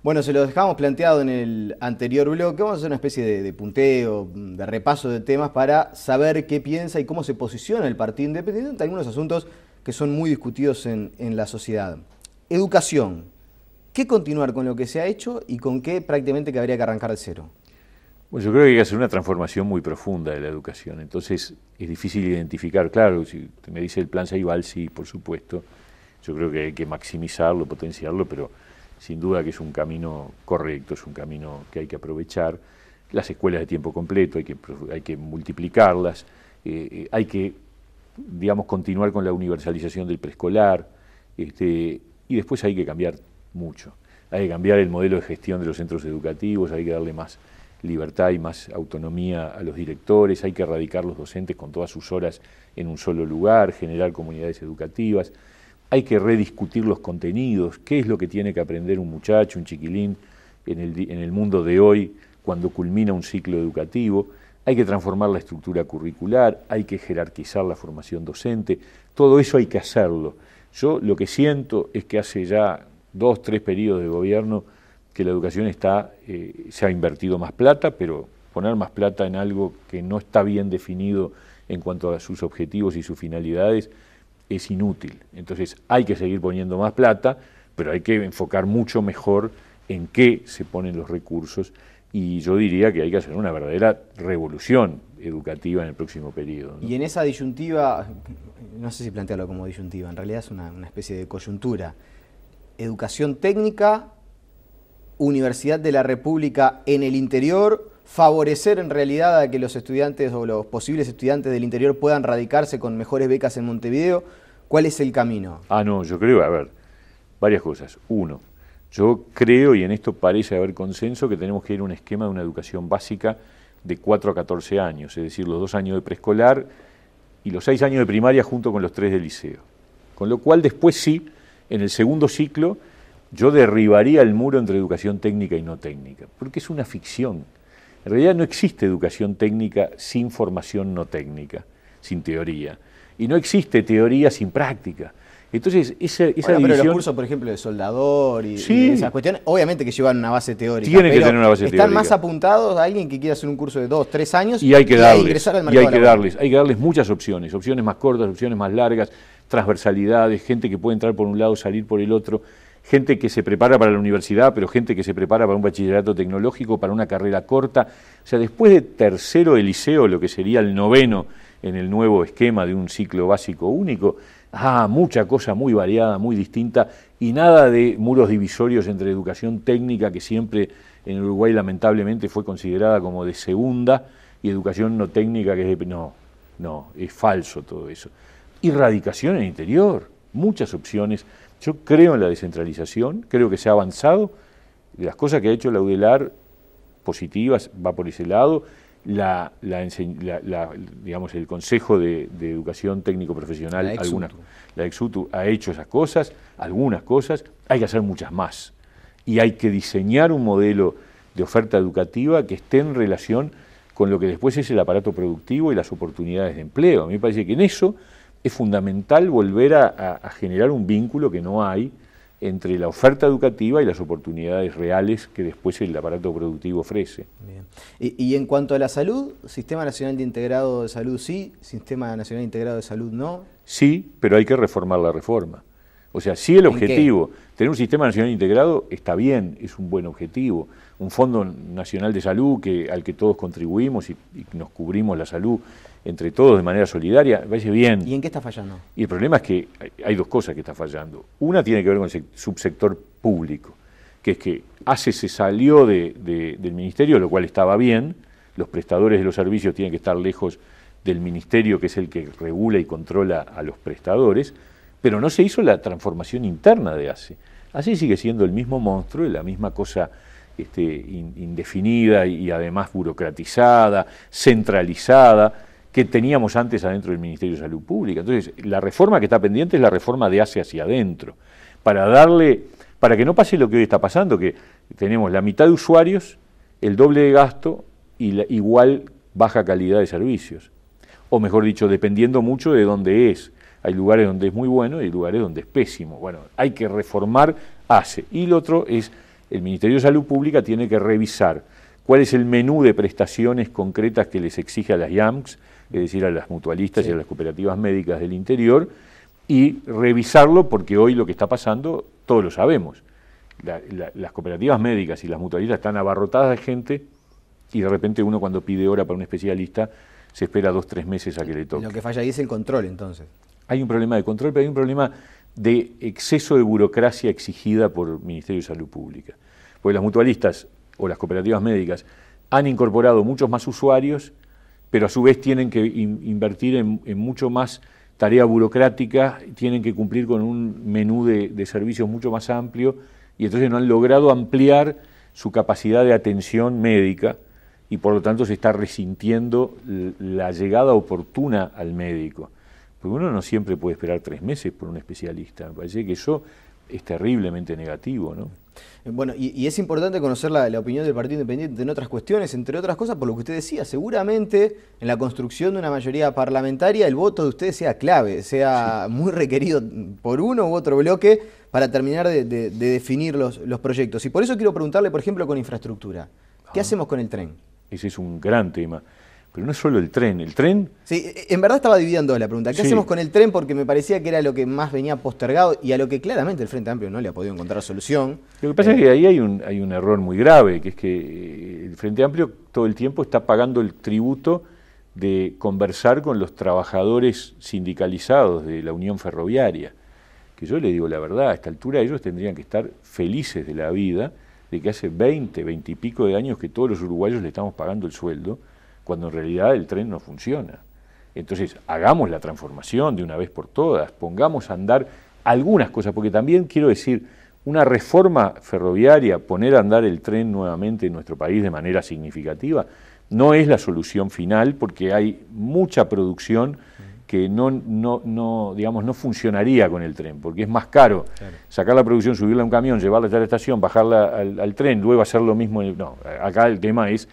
Bueno, se lo dejamos planteado en el anterior bloque. Vamos a hacer una especie de punteo, de repaso de temas para saber qué piensa y cómo se posiciona el Partido Independiente ante algunos asuntos que son muy discutidos en la sociedad. Educación. ¿Qué continuar con lo que se ha hecho y con qué prácticamente que habría que arrancar de cero? Bueno, yo creo que hay que hacer una transformación muy profunda de la educación. Entonces es difícil identificar. Claro, si me dice el plan Ceibal, sí, por supuesto. Yo creo que hay que maximizarlo, potenciarlo, pero sin duda que es un camino correcto, es un camino que hay que aprovechar. Las escuelas de tiempo completo hay que multiplicarlas, hay que, digamos, continuar con la universalización del preescolar, y después hay que cambiar mucho. Hay que cambiar el modelo de gestión de los centros educativos, hay que darle más libertad y más autonomía a los directores, hay que erradicar los docentes con todas sus horas en un solo lugar, generar comunidades educativas. Hay que rediscutir los contenidos, qué es lo que tiene que aprender un muchacho, un chiquilín, en el mundo de hoy, cuando culmina un ciclo educativo. Hay que transformar la estructura curricular, hay que jerarquizar la formación docente, todo eso hay que hacerlo. Yo lo que siento es que hace ya 2, 3 periodos de gobierno que la educación se ha invertido más plata, pero poner más plata en algo que no está bien definido en cuanto a sus objetivos y sus finalidades, es inútil. Entonces hay que seguir poniendo más plata, pero hay que enfocar mucho mejor en qué se ponen los recursos, y yo diría que hay que hacer una verdadera revolución educativa en el próximo periodo, ¿no? Y en esa disyuntiva, no sé si plantearlo como disyuntiva, en realidad es una especie de coyuntura. Educación técnica, Universidad de la República en el interior, favorecer en realidad a que los estudiantes o los posibles estudiantes del interior puedan radicarse con mejores becas en Montevideo. ¿Cuál es el camino? No, yo creo, a ver, varias cosas. Uno, yo creo, y en esto parece haber consenso, que tenemos que ir a un esquema de una educación básica de 4 a 14 años, es decir, los 2 años de preescolar y los 6 años de primaria junto con los 3 de liceo. Con lo cual después sí, en el segundo ciclo, yo derribaría el muro entre educación técnica y no técnica, porque es una ficción. En realidad no existe educación técnica sin formación no técnica, sin teoría. Y no existe teoría sin práctica. Entonces, esa Pero división... los cursos, por ejemplo, de soldador y Sí, esas cuestiones, obviamente que llevan una base teórica. Tienen que tener una base teórica. Están más apuntados a alguien que quiera hacer un curso de 2, 3 años y hay que darles, ingresar al mercado laboral. Hay que darles muchas opciones más cortas, opciones más largas, transversalidades, gente que puede entrar por un lado, salir por el otro, gente que se prepara para la universidad, pero gente que se prepara para un bachillerato tecnológico, para una carrera corta. O sea, después de tercero de liceo, lo que sería el noveno en el nuevo esquema de un ciclo básico único, mucha cosa muy variada, muy distinta, y nada de muros divisorios entre educación técnica, que siempre en Uruguay lamentablemente fue considerada como de segunda, y educación no técnica, que es de... No, es falso todo eso. Y radicación en el interior, muchas opciones. Yo creo en la descentralización, creo que se ha avanzado, de las cosas que ha hecho la UDELAR positivas, va por ese lado. Digamos, el Consejo de Educación Técnico Profesional, la Exutu ha hecho esas cosas, algunas cosas, hay que hacer muchas más. Y hay que diseñar un modelo de oferta educativa que esté en relación con lo que después es el aparato productivo y las oportunidades de empleo. A mí me parece que en eso es fundamental volver a generar un vínculo que no hay entre la oferta educativa y las oportunidades reales que después el aparato productivo ofrece. Bien. Y en cuanto a la salud, ¿Sistema Nacional de Integrado de Salud sí? ¿Sistema Nacional Integrado de Salud no? Sí, pero hay que reformar la reforma. O sea, si el objetivo, tener un sistema nacional integrado, está bien, es un buen objetivo. Un Fondo Nacional de Salud al que todos contribuimos y nos cubrimos la salud entre todos de manera solidaria, me parece bien. ¿Y en qué está fallando? Y el problema es que hay 2 cosas que está fallando. Una tiene que ver con el subsector público, que es que se salió del ministerio, lo cual estaba bien. Los prestadores de los servicios tienen que estar lejos del ministerio, que es el que regula y controla a los prestadores, pero no se hizo la transformación interna de ACE. ACE sigue siendo el mismo monstruo, la misma cosa indefinida y además burocratizada, centralizada, que teníamos antes adentro del Ministerio de Salud Pública. Entonces, la reforma que está pendiente es la reforma de ACE hacia adentro, para que no pase lo que hoy está pasando, que tenemos la mitad de usuarios, el doble de gasto y la igual baja calidad de servicios. O mejor dicho, dependiendo mucho de dónde es. Hay lugares donde es muy bueno y hay lugares donde es pésimo. Bueno, hay que reformar ACE. Y lo otro es el Ministerio de Salud Pública tiene que revisar cuál es el menú de prestaciones concretas que les exige a las IAMCs, es decir, a las mutualistas y a las cooperativas médicas del interior, y revisarlo porque hoy lo que está pasando, todos lo sabemos. Las cooperativas médicas y las mutualistas están abarrotadas de gente y de repente uno cuando pide hora para un especialista se espera 2 o 3 meses a que le toque. Lo que falla ahí es el control, entonces. Hay un problema de control, pero hay un problema de exceso de burocracia exigida por el Ministerio de Salud Pública. Porque las mutualistas o las cooperativas médicas han incorporado muchos más usuarios, pero a su vez tienen que invertir en mucho más tarea burocrática, tienen que cumplir con un menú de servicios mucho más amplio, y entonces no han logrado ampliar su capacidad de atención médica, y por lo tanto se está resintiendo la llegada oportuna al médico. Porque uno no siempre puede esperar 3 meses por un especialista. Me parece que eso es terriblemente negativo, ¿no? Bueno, y es importante conocer la opinión del Partido Independiente en otras cuestiones, entre otras cosas, por lo que usted decía, seguramente en la construcción de una mayoría parlamentaria el voto de ustedes sea clave, sea muy requerido por uno u otro bloque para terminar de definir los proyectos. Y por eso quiero preguntarle, por ejemplo, con infraestructura, ¿qué hacemos con el tren? Ese es un gran tema. Pero no es solo el tren. Sí, en verdad estaba dividiendo la pregunta. ¿Qué hacemos con el tren? Porque me parecía que era lo que más venía postergado y a lo que claramente el Frente Amplio no le ha podido encontrar solución. Lo que pasa es que ahí hay un error muy grave, que es que el Frente Amplio todo el tiempo está pagando el tributo de conversar con los trabajadores sindicalizados de la Unión Ferroviaria. Que yo le digo la verdad, a esta altura ellos tendrían que estar felices de la vida, de que hace 20 y pico de años que todos los uruguayos le estamos pagando el sueldo, cuando en realidad el tren no funciona. Entonces, hagamos la transformación de una vez por todas, pongamos a andar algunas cosas, porque también quiero decir, una reforma ferroviaria, poner a andar el tren nuevamente en nuestro país de manera significativa, no es la solución final, porque hay mucha producción que no funcionaría con el tren, porque es más caro sacar la producción, subirla a un camión, llevarla hasta la estación, bajarla al tren, luego hacer lo mismo. No, acá el tema es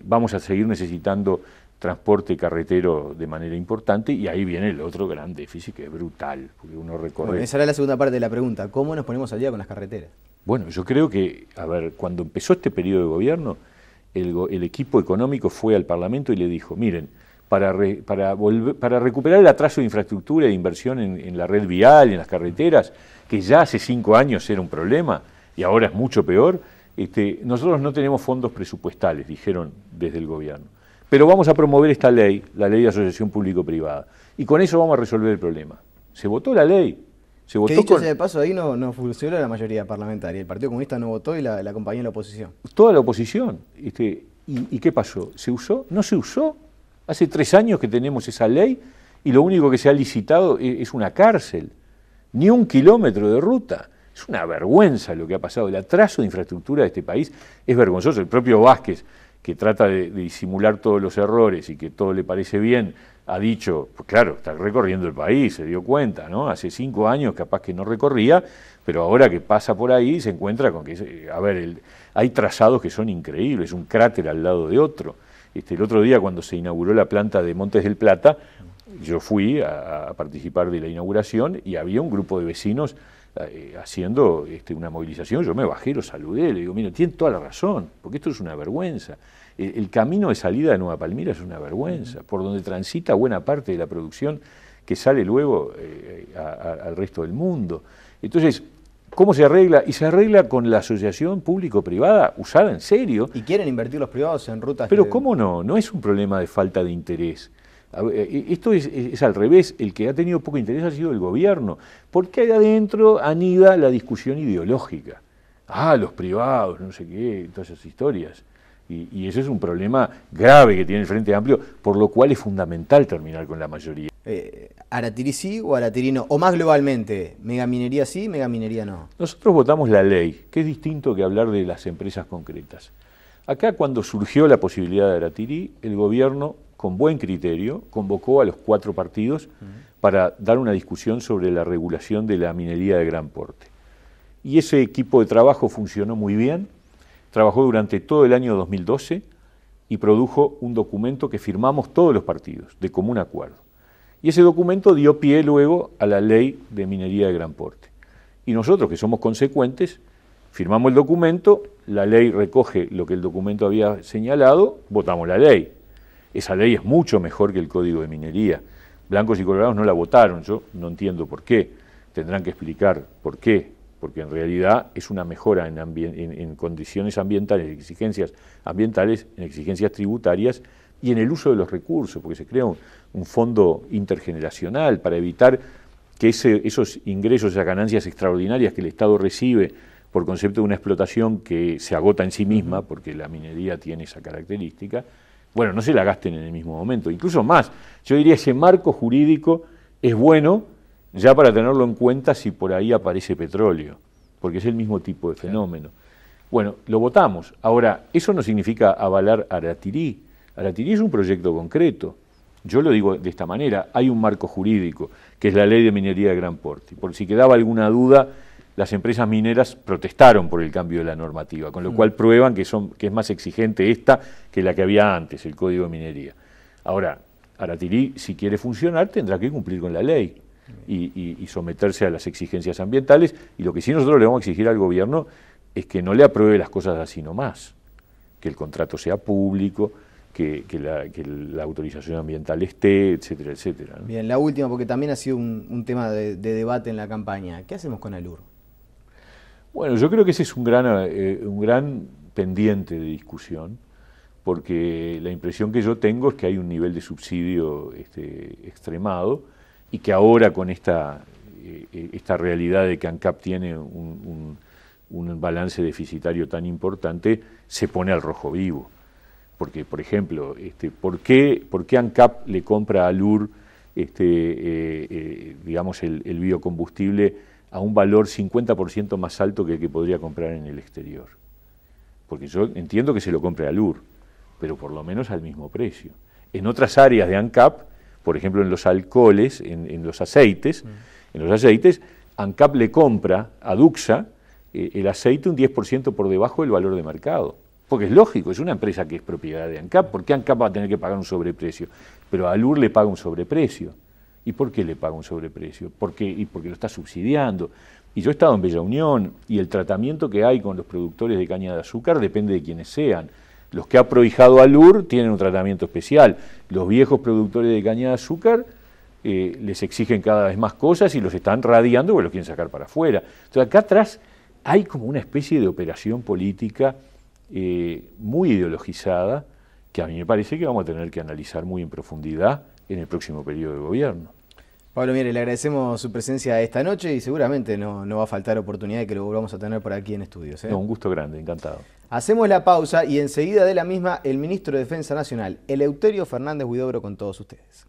vamos a seguir necesitando transporte carretero de manera importante, y ahí viene el otro gran déficit que es brutal, porque uno recorre... Bueno, esa era la segunda parte de la pregunta, ¿cómo nos ponemos al día con las carreteras? Bueno, yo creo que, cuando empezó este periodo de gobierno, el equipo económico fue al Parlamento y le dijo, miren, para recuperar el atraso de infraestructura e de inversión en la red vial, en las carreteras, que ya hace 5 años era un problema y ahora es mucho peor, nosotros no tenemos fondos presupuestales, dijeron desde el gobierno, pero vamos a promover esta ley, la ley de asociación público-privada, y con eso vamos a resolver el problema. Se votó la ley. Se votó que dicho sea de paso, ahí no funcionó la mayoría parlamentaria, el Partido Comunista no votó y la acompañó en la oposición. Toda la oposición. ¿Y qué pasó? ¿Se usó? ¿No se usó? Hace 3 años que tenemos esa ley y lo único que se ha licitado es una cárcel, ni 1 kilómetro de ruta. Es una vergüenza lo que ha pasado. El atraso de infraestructura de este país es vergonzoso. El propio Vázquez, que trata de disimular todos los errores y que todo le parece bien, ha dicho, pues claro, está recorriendo el país, se dio cuenta, ¿no? Hace 5 años capaz que no recorría, pero ahora que pasa por ahí se encuentra con que, hay trazados que son increíbles, un cráter al lado de otro. El otro día cuando se inauguró la planta de Montes del Plata, yo fui a participar de la inauguración y había un grupo de vecinos haciendo una movilización. Yo me bajé, lo saludé, le digo, mira, tienen toda la razón, porque esto es una vergüenza. El camino de salida de Nueva Palmira es una vergüenza, por donde transita buena parte de la producción que sale luego al resto del mundo. Entonces, ¿cómo se arregla? Y se arregla con la asociación público-privada usada en serio. ¿Y quieren invertir los privados en rutas? Pero ¿cómo no? No es un problema de falta de interés. Esto es al revés, el que ha tenido poco interés ha sido el gobierno, porque ahí adentro anida la discusión ideológica. Los privados, no sé qué, todas esas historias. Y ese es un problema grave que tiene el Frente Amplio, por lo cual es fundamental terminar con la mayoría. ¿Aratirí sí o Aratirí no? O más globalmente, megaminería sí, megaminería no. Nosotros votamos la ley, que es distinto que hablar de las empresas concretas. Acá cuando surgió la posibilidad de Aratirí, el gobierno, con buen criterio, convocó a los 4 partidos para dar una discusión sobre la regulación de la minería de gran porte. Y ese equipo de trabajo funcionó muy bien, trabajó durante todo el año 2012 y produjo un documento que firmamos todos los partidos, de común acuerdo. Y ese documento dio pie luego a la ley de minería de gran porte. Y nosotros, que somos consecuentes, firmamos el documento, la ley recoge lo que el documento había señalado, votamos la ley. Esa ley es mucho mejor que el Código de Minería. Blancos y colorados no la votaron, yo no entiendo por qué. Tendrán que explicar por qué, porque en realidad es una mejora en condiciones ambientales, en exigencias ambientales, en exigencias tributarias y en el uso de los recursos, porque se crea un fondo intergeneracional para evitar que esos ingresos, esas ganancias extraordinarias que el Estado recibe por concepto de una explotación que se agota en sí misma, porque la minería tiene esa característica, bueno, no se la gasten en el mismo momento. Incluso más, yo diría ese marco jurídico es bueno ya para tenerlo en cuenta si por ahí aparece petróleo, porque es el mismo tipo de fenómeno. Bueno, lo votamos. Ahora, eso no significa avalar Aratirí. Aratirí es un proyecto concreto. Yo lo digo de esta manera, hay un marco jurídico, que es la Ley de Minería de Gran Porte. Por si quedaba alguna duda, las empresas mineras protestaron por el cambio de la normativa, con lo cual prueban que es más exigente esta que la que había antes, el Código de Minería. Ahora, Aratirí, si quiere funcionar, tendrá que cumplir con la ley y someterse a las exigencias ambientales, y lo que sí nosotros le vamos a exigir al gobierno es que no le apruebe las cosas así nomás, que el contrato sea público, que la autorización ambiental esté, etcétera, etcétera, ¿no? Bien, la última, porque también ha sido un tema de debate en la campaña. ¿Qué hacemos con Alur? Bueno, yo creo que ese es un gran pendiente de discusión, porque la impresión que yo tengo es que hay un nivel de subsidio extremado y que ahora con esta realidad de que ANCAP tiene un balance deficitario tan importante, se pone al rojo vivo. Porque, por ejemplo, ¿por qué ANCAP le compra a Alur digamos, el biocombustible a un valor 50% más alto que el que podría comprar en el exterior? Porque yo entiendo que se lo compre a Alur, pero por lo menos al mismo precio. En otras áreas de ANCAP, por ejemplo en los alcoholes, en los aceites, ANCAP le compra a Duxa el aceite un 10% por debajo del valor de mercado. Porque es lógico, es una empresa que es propiedad de ANCAP. ¿Por qué ANCAP va a tener que pagar un sobreprecio? Pero a Alur le paga un sobreprecio. ¿Y por qué le paga un sobreprecio? Porque lo está subsidiando. Y yo he estado en Bella Unión y el tratamiento que hay con los productores de caña de azúcar depende de quienes sean. Los que ha prohijado Alur tienen un tratamiento especial. Los viejos productores de caña de azúcar les exigen cada vez más cosas y los están radiando porque los quieren sacar para afuera. Entonces acá atrás hay como una especie de operación política muy ideologizada, que a mí me parece que vamos a tener que analizar muy en profundidad en el próximo periodo de gobierno. Pablo Miere, le agradecemos su presencia esta noche y seguramente no va a faltar oportunidad de que lo volvamos a tener por aquí en estudios. No, un gusto grande, encantado. Hacemos la pausa y enseguida de la misma el ministro de Defensa Nacional, Eleuterio Fernández Huidobro, con todos ustedes.